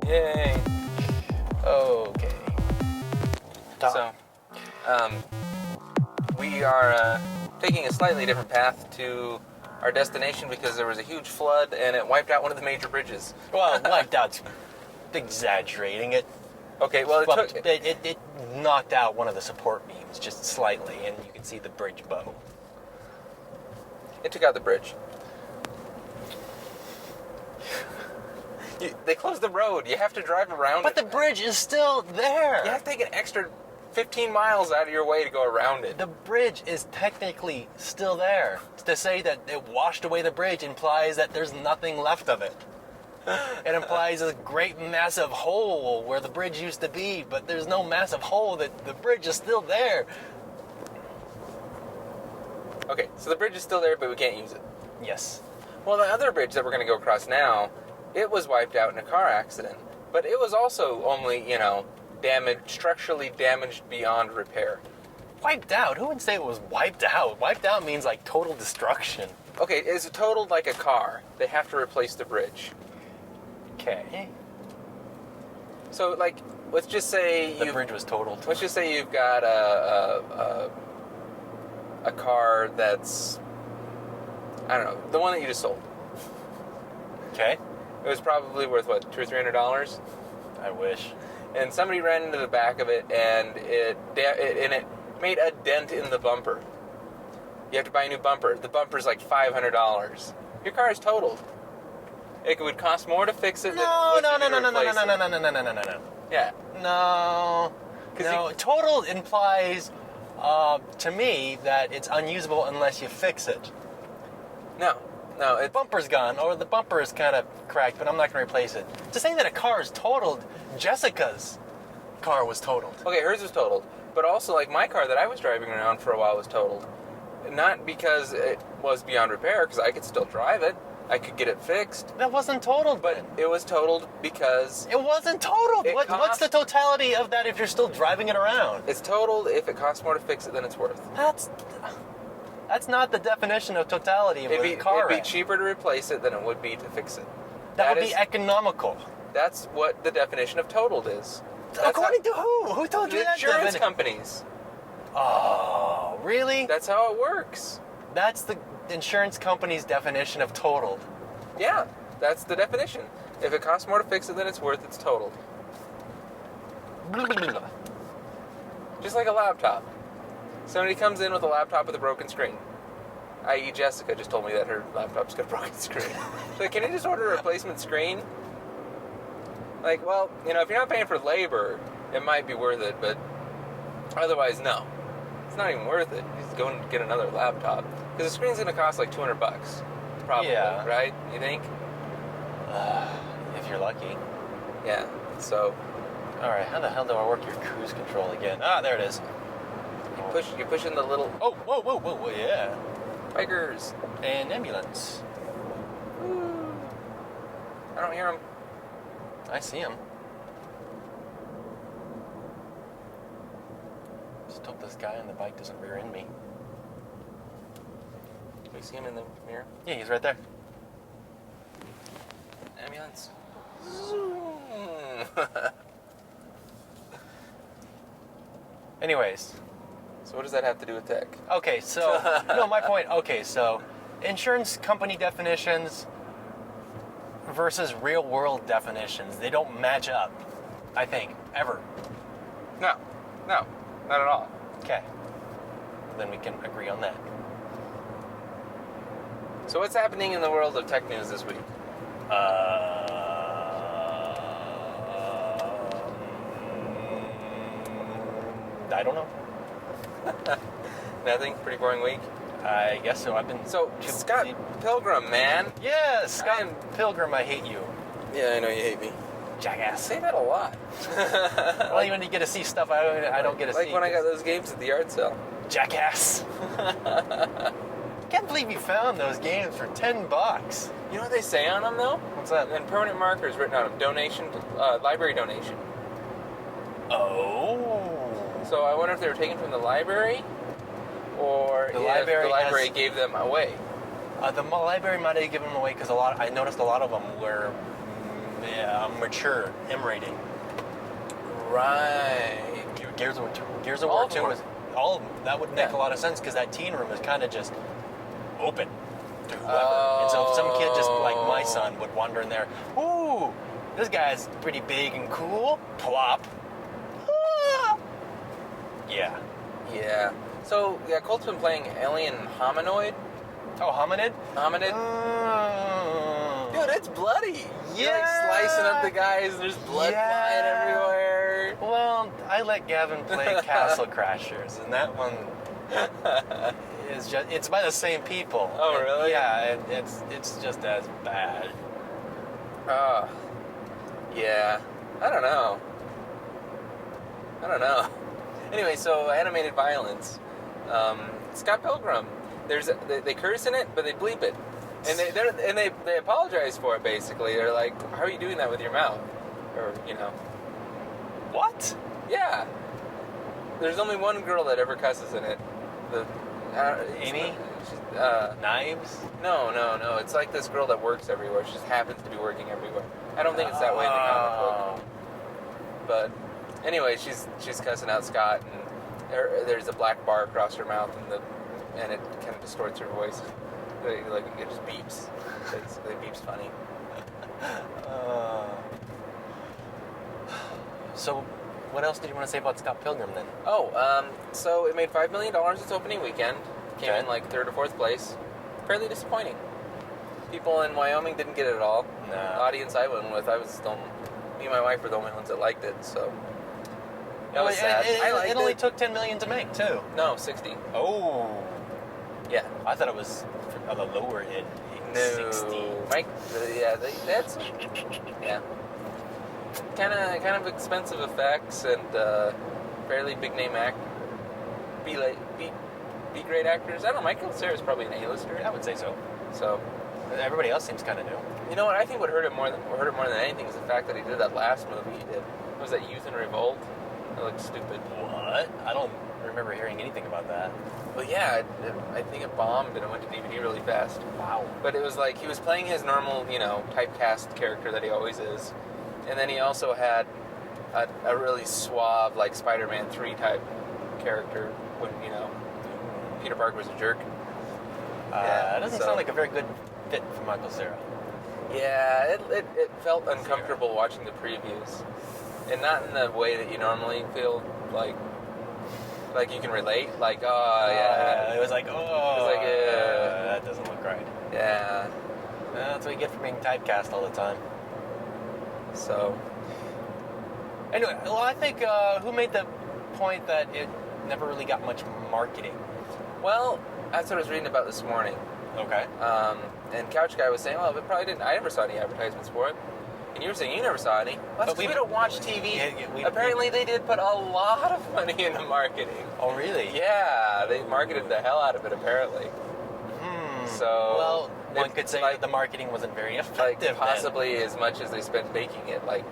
Yay. Okay. So, we are taking a slightly different path to our destination because there was a huge flood and it wiped out one of the major bridges. Well, wiped out's exaggerating it. Okay, well, it knocked out one of the support beams just slightly, and you can see the bridge bow. It took out the bridge. They closed the road. You have to drive around But it. the bridge is still there. You have to take an extra 15 miles out of your way to go around it. The bridge is technically still there. To say that it washed away the bridge implies that there's nothing left of it. It implies a great massive hole where the bridge used to be, but there's no massive hole. That the bridge is still there. Okay, so the bridge is still there, but we can't use it. Yes. Well, the other bridge that we're going to go across now, it was wiped out in a car accident, but it was also only, structurally damaged beyond repair. Wiped out? Who would say it was wiped out? Wiped out means like total destruction. Okay, it's totaled like a car. They have to replace the bridge. Okay. So, let's just say the bridge was totaled. Let's just say you've got a car that's, I don't know, the one that you just sold. Okay. It was probably worth, what, $200 or $300? I wish. And somebody ran into the back of it, and it made a dent in the bumper. You have to buy a new bumper. The bumper's like $500. Your car is totaled. It would cost more to fix it than it would to replace it. Yeah. No. No. Total implies to me that it's unusable unless you fix it. No. The bumper's gone, or the bumper is kind of cracked, but I'm not going to replace it. To say that a car is totaled, Jessica's car was totaled. Okay, hers was totaled. But also, my car that I was driving around for a while was totaled. Not because it was beyond repair, because I could still drive it. I could get it fixed. That wasn't totaled, but it was totaled because... It wasn't totaled! What's the totality of that if you're still driving it around? It's totaled if it costs more to fix it than it's worth. That's not the definition of totality of a car. It'd be cheaper to replace it than it would be to fix it. That would be economical. That's what the definition of totaled is. According to who? Who told you that? Insurance companies. Oh, really? That's how it works. That's the insurance company's definition of totaled. Yeah, that's the definition. If it costs more to fix it than it's worth, it's totaled. Just like a laptop. Somebody comes in with a laptop with a broken screen. I.e. Jessica just told me that her laptop's got a broken screen. So can you just order a replacement screen? If you're not paying for labor, it might be worth it, but otherwise, no. It's not even worth it. You just go and get another laptop. Because the screen's going to cost like $200. Probably, yeah. Right? You think? If you're lucky. Yeah, so... Alright, how the hell do I work your cruise control again? Ah, there it is. You're pushing the little... Oh, whoa, yeah. Bikers. And ambulance. Woo. I don't hear them. I see them. Just hope this guy on the bike doesn't rear end me. Do you see him in the mirror? Yeah, he's right there. Ambulance. Anyways. So what does that have to do with tech? Okay, so... no, my point... Okay, so... Insurance company definitions versus real-world definitions. They don't match up, I think, ever. No, not at all. Okay. Then we can agree on that. So what's happening in the world of tech news this week? I don't know. Nothing? Pretty boring week? I guess so. Scott Pilgram, man. Yeah, Scott Pilgram, I hate you. Yeah, I know you hate me. Jackass. I say that a lot. Well, even when you get to see stuff I don't get to see. Like when I got those games at the yard sale. Jackass. Can't believe you found those games for $10. You know what they say on them, though? What's that? And permanent markers written on them. Library donation. Oh. So I wonder if they were taken from the library, or if the library gave them away. The library might have given them away because I noticed a lot of them were mature M rating. Right. Gears of All War of 2 them was all that would make Yeah. a lot of sense because that teen room is kind of just open to whoever. And so if some kid just like my son would wander in there, ooh, this guy's pretty big and cool. Plop. Ah. Yeah. Yeah. So, yeah, Colt's been playing Alien Hominoid. Oh, Hominid? Hominid? Dude, it's bloody. You're like Yeah. slicing up the guys and there's blood flying everywhere. Well, I let Gavin play Castle Crashers, and that one is just—it's by the same people. Oh, And, really? yeah, and it's just as bad. Yeah. I don't know. Anyway, so animated violence. Scott Pilgram. They curse in it, but they bleep it, and they apologize for it. Basically, they're like, "How are you doing that with your mouth?" Or What? yeah. There's only one girl that ever cusses in it. Amy? Knives? No. It's like this girl that works everywhere. She just happens to be working everywhere. I don't think it's that way in the comic book. But anyway, she's cussing out Scott, and there's a black bar across her mouth, and it kind of distorts her voice. Like it just beeps. It beeps funny. So, what else did you want to say about Scott Pilgrim then? So it made $5 million its opening weekend. Came Okay. in like 3rd or 4th place. Fairly disappointing. People in Wyoming didn't get it at all. No. The audience I went with, me and my wife were the only ones that liked it, so. That was sad. I liked It only took $10 million to make too. No, 60. Oh, Yeah. I thought it was on the lower end. No. 60. Mike, that's, yeah. Kind of expensive effects and fairly big name B grade actors. I don't know. Michael Cera's probably an A-lister. I would say so. So, Everybody else seems kind of new. you know what? I think what hurt it more than anything is the fact that he did that last movie he did. What was that, Youth in Revolt? That looked stupid. What? I don't remember hearing anything about that. Well, yeah, I think it bombed and it went to DVD really fast. Wow. But it was like he was playing his normal, typecast character that he always is. And then he also had a really suave, like Spider-Man 3 type character when, Peter Parker was a jerk. That doesn't sound like a very good fit for Michael Cera. Yeah, it felt uncomfortable watching the previews. And not in the way that you normally feel like you can relate. Like, yeah. It was like, yeah. that doesn't look right. Yeah. That's what you get for being typecast all the time. So, Anyway, well, I think who made the point that it never really got much marketing? well, that's what I was reading about this morning. Okay. And Couch Guy was saying, well, it probably didn't. I never saw any advertisements for it. And you were saying you never saw any. Well, that's 'cause we don't watch TV. Apparently, they did put a lot of money into marketing. Oh, really? Yeah, they marketed the hell out of it, apparently. So, well, one it- could say like- that the marketing wasn't very Like, effective. possibly as much as they spent making it. Like,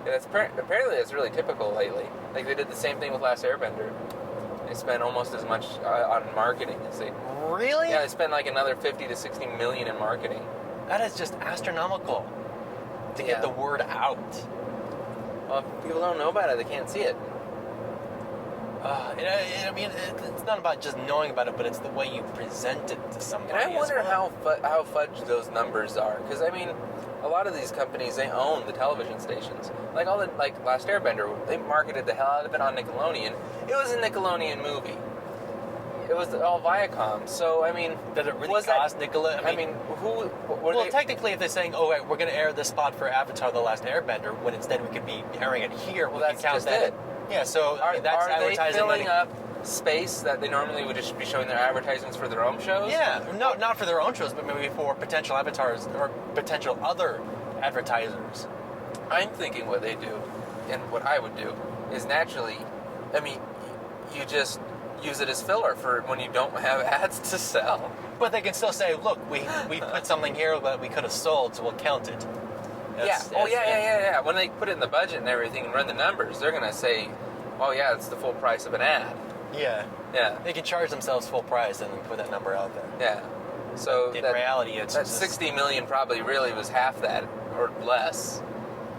apparently that's really typical lately. Like, they did the same thing with Last Airbender. They spent almost as much on marketing as they... Then. Really? Yeah, they spent like another 50 to 60 million in marketing. That is just astronomical to Yeah. get the word out. Well, if people don't know about it, they can't see it. It's not about just knowing about it, but it's the way you present it to somebody. And I wonder as well. how fudged those numbers are. Because, I mean, a lot of these companies, they own the television stations. Like Last Airbender, they marketed the hell out of it on Nickelodeon. It was a Nickelodeon movie. It was all Viacom. So, I mean... Did it really was cost Nicola? who... Technically, if they're saying, "Oh, we're going to air this spot for Avatar: The Last Airbender," when instead we could be airing it here, Well, we can that's count just that. it. Yeah, so Are that's they advertising filling money. up space that they normally would just be showing their advertisements for their own shows? Yeah, no, not for their own shows, but maybe for potential avatars or potential other advertisers. I'm thinking what they do, and what I would do, is naturally, you just use it as filler for when you don't have ads to sell. But they can still say, "Look, we put something here that we could have sold, so we'll count it." Yeah. When they put it in the budget and everything and run the numbers, they're gonna say, "Oh yeah, it's the full price of an ad." Yeah. Yeah, They can charge themselves full price and then put that number out there. yeah. So In reality, it's that just 60 million probably really was half that or less.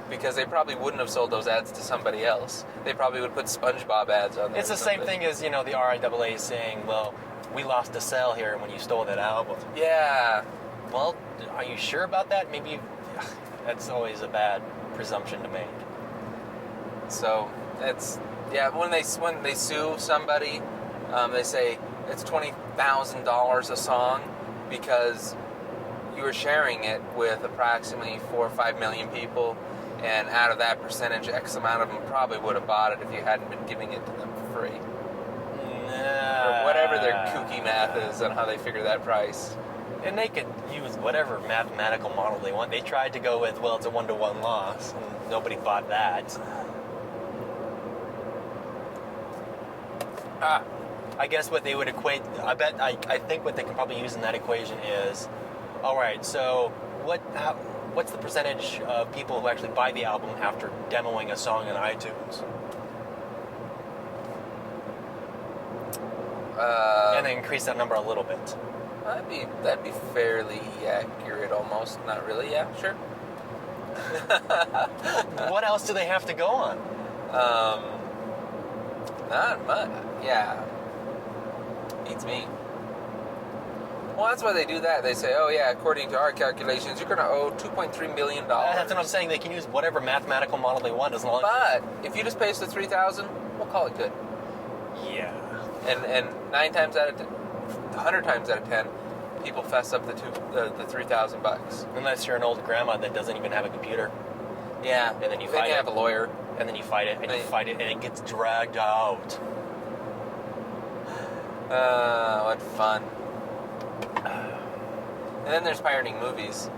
because they probably wouldn't have sold those ads to somebody else. They probably would put SpongeBob ads on there. It's the same thing as, the RIAA saying, well, we lost a sale here when you stole that album. Yeah. Well, are you sure about that? Maybe that's always a bad presumption to make. So it's when they sue somebody, they say it's $20,000 a song because you were sharing it with approximately 4 or 5 million people, and out of that percentage, X amount of them probably would have bought it if you hadn't been giving it to them for free. Or whatever their kooky math is on how they figure that price. And they could use whatever mathematical model they want. They tried to go with, well, it's a 1-to-1 loss, and nobody bought that. I guess what they would equate, I think what they could probably use in that equation is, all right, so what's the percentage of people who actually buy the album after demoing a song on iTunes? And then increase that number a little bit. That'd be fairly accurate, almost. Not really, yeah, sure. What else do they have to go on? Not much. Yeah. Beats me. Well, that's why they do that. They say, oh yeah, according to our calculations, you're going to owe $2.3 million. That's what I'm saying. They can use whatever mathematical model they want as long as... But if you just pay us the $3,000, we'll call it good. Yeah. And 9 times out of 10, 100 times out of 10, people fess up the $3,000. Unless you're an old grandma that doesn't even have a computer. Yeah. And then you fight it. have a lawyer. And then you fight it, and you fight it, and it gets dragged out. What fun. And then there's pirating movies,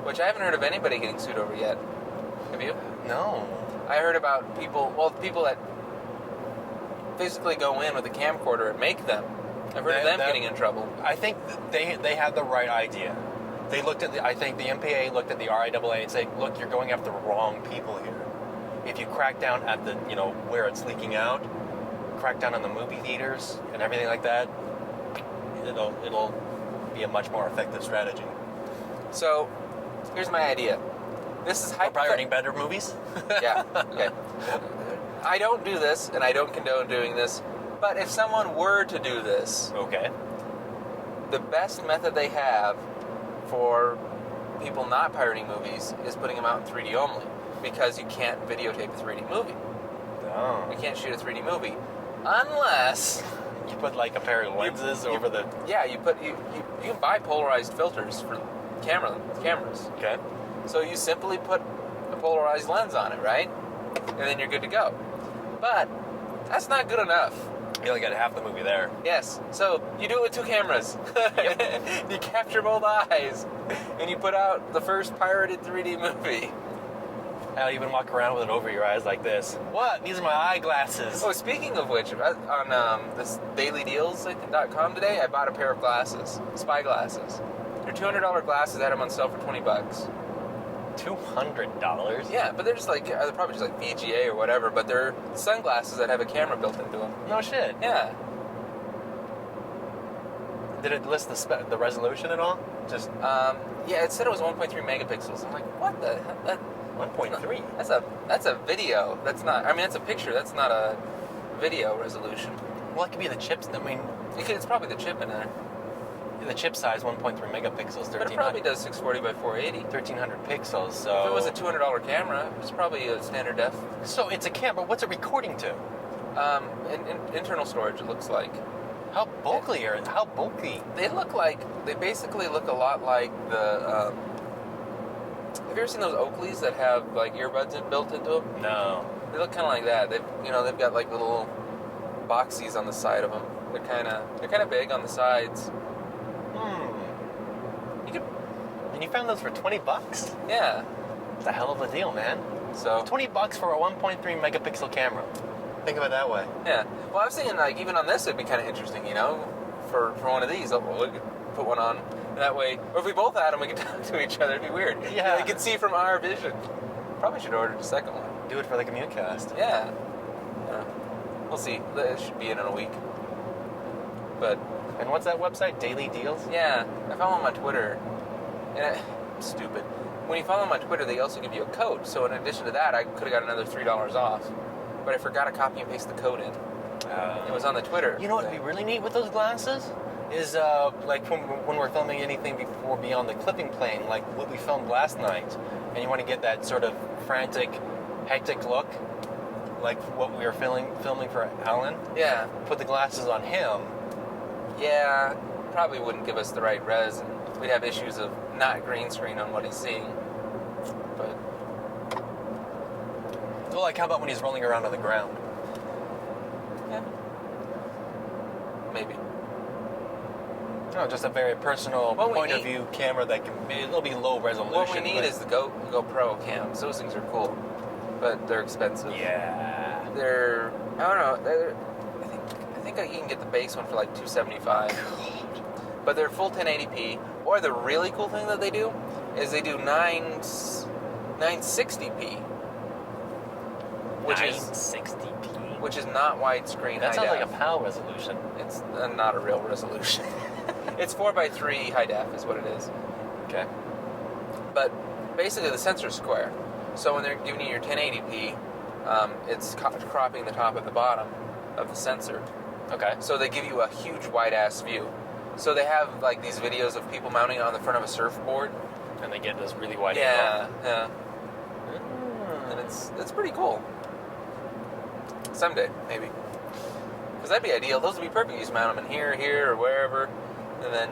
which I haven't heard of anybody getting sued over yet. Have you? No. I heard about people that physically go in with a camcorder and make them. I've heard of them getting in trouble. I think they had the right idea. They looked at I think the MPA looked at the RIAA and said, look, you're going after the wrong people here. If you crack down at the, where it's leaking out, crack down on the movie theaters and everything like that, it'll be a much more effective strategy. So, here's my idea. This is pirating better movies? Yeah, okay. I don't do this, and I don't condone doing this, but if someone were to do this, okay, the best method they have for people not pirating movies is putting them out in 3D only, because you can't videotape a 3D movie. Oh. You can't shoot a 3D movie unless you put like a pair of lenses over the... Yeah, you can buy polarized filters for cameras. Okay. So you simply put a polarized lens on it, right? And then you're good to go. But that's not good enough. You only got half the movie there. Yes. So you do it with 2 cameras. You capture both eyes, and you put out the first pirated 3D movie. I'll even walk around with it over your eyes like this. What? These are my eyeglasses. Oh, speaking of which, on this dailydeals.com today, I bought a pair of glasses, spy glasses. They're $200 glasses. I had them on sale for $20. $200? Yeah, but they're just like, they're probably just like VGA or whatever, but they're sunglasses that have a camera built into them. No shit. Yeah. Did it list the resolution at all? Just yeah, it said it was 1.3 megapixels. I'm like, what the hell? 1.3? That's a video. That's not. I mean, that's a picture. That's not a video resolution. Well, it could be the chips. I mean, it's probably the chip in there. The chip size 1.3 megapixels. But it probably does 640 by 480. 1300 pixels. So if it was a $200 camera, it's probably a standard def. So it's a camera. What's it recording to? In internal storage, it looks like. How bulky are? How bulky? They basically look a lot like the. Have you ever seen those Oakleys that have like earbuds built into them? No. They look kind of like that. They've got like little boxies on the side of them. They're kind of big on the sides. And you found those for $20? Yeah. It's a hell of a deal, man. So $20 for a 1.3 megapixel camera. Think of it that way. Yeah. Well, I was thinking like even on this it'd be kind of interesting, for one of these. We could put one on that way. Or if we both had them, we could talk to each other. It'd be weird. Yeah. They could see from our vision. Probably should order the second one. Do it for the CommuteCast. Yeah. We'll see. It should be in a week. But. And what's that website? Daily Deals? Yeah. I found them on Twitter. And stupid. when you follow them on Twitter, they also give you a code. So in addition to that, I could have got another $3 off. But I forgot to copy and paste the code in. It was on the Twitter. You know what would be really neat with those glasses? Is like when we're filming anything before beyond the clipping plane, like what we filmed last night, and you want to get that sort of frantic, hectic look, like what we were filming for Alan. Yeah. Put the glasses on him. Yeah, probably wouldn't give us the right res, and we'd have issues of not green screen on what he's seeing. But Well, like how about when he's rolling around on the ground? yeah, maybe. No, just a very personal What we point of need- view camera that can be, it'll be low resolution. What we need but- is the GoPro cams. Those things are cool, but they're expensive. Yeah. They're, I don't know. I think you can get the base one for like $275. But they're full 1080p. Or the really cool thing that they do is they do 960p, which is 960p. which is not widescreen. That high sounds like def. a PAL resolution. It's not a real resolution. It's 4:3 high def is what it is. Okay. But basically the sensor's square. So when they're giving you your 1080p, it's cropping the top and the bottom of the sensor. Okay. So they give you a huge wide-ass view. So they have like these videos of people mounting it on the front of a surfboard. And they get this really wide Yeah, angle. yeah. And it's pretty cool. Someday, maybe. Because that'd be ideal. Those would be perfect. You just mount them in here, or wherever, and then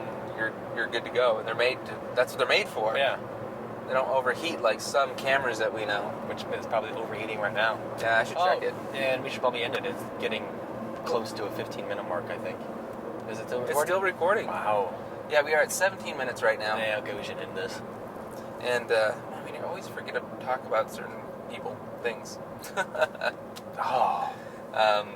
you're good to go. And they're made to. That's what they're made for. Yeah. They don't overheat like some cameras that we know. Which is probably overheating right now. Yeah, I should check it. And we should probably end it. It's getting close to a 15-minute mark, I think. Is it still recording? It's still recording. Wow. Yeah, we are at 17 minutes right now. Yeah, okay, we should end this. And I always forget to talk about certain people, things. Oh. um,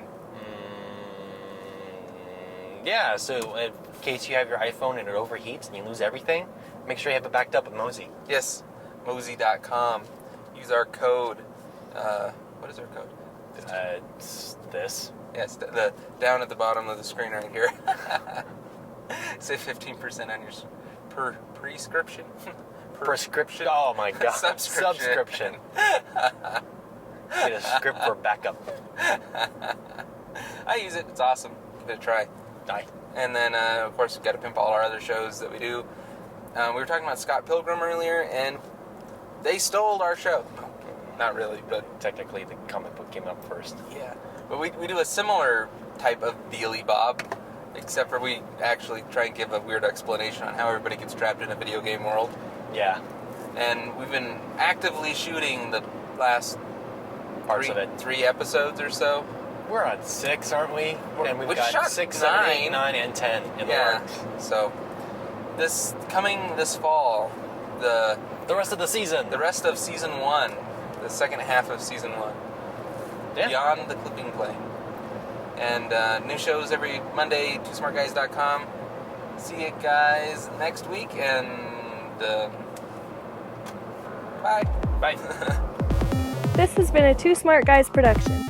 Yeah, so in case you have your iPhone and it overheats and you lose everything, make sure you have it backed up with Mozy. yes, Mozy.com. Use our code. What is our code? It's this. Yes, the down at the bottom of the screen right here. Save 15% on your prescription. Prescription. Oh my god. Subscription. Get a script for backup. I use it. It's awesome. Give it a try. Die. And then, of course, we've got to pimp all our other shows that we do. We were talking about Scott Pilgram earlier, and they stole our show. No, not really, but Technically, the comic book came up first. yeah. But we do a similar type of dealy bob, except for we actually try and give a weird explanation on how everybody gets trapped in a video game world. Yeah. And we've been actively shooting the last Parts of it. 3 episodes or so. We're on 6, aren't we? And we've We got shot 6, 7, 8, 9. 9, and 10 in the Yeah. works. So this fall, the The rest of the season. rest of season 1, the second half of season 1, Yeah. Beyond the Clipping Plane. And new shows every Monday, twosmartguys.com. See you guys next week, and bye. Bye. This has been a Two Smart Guys production.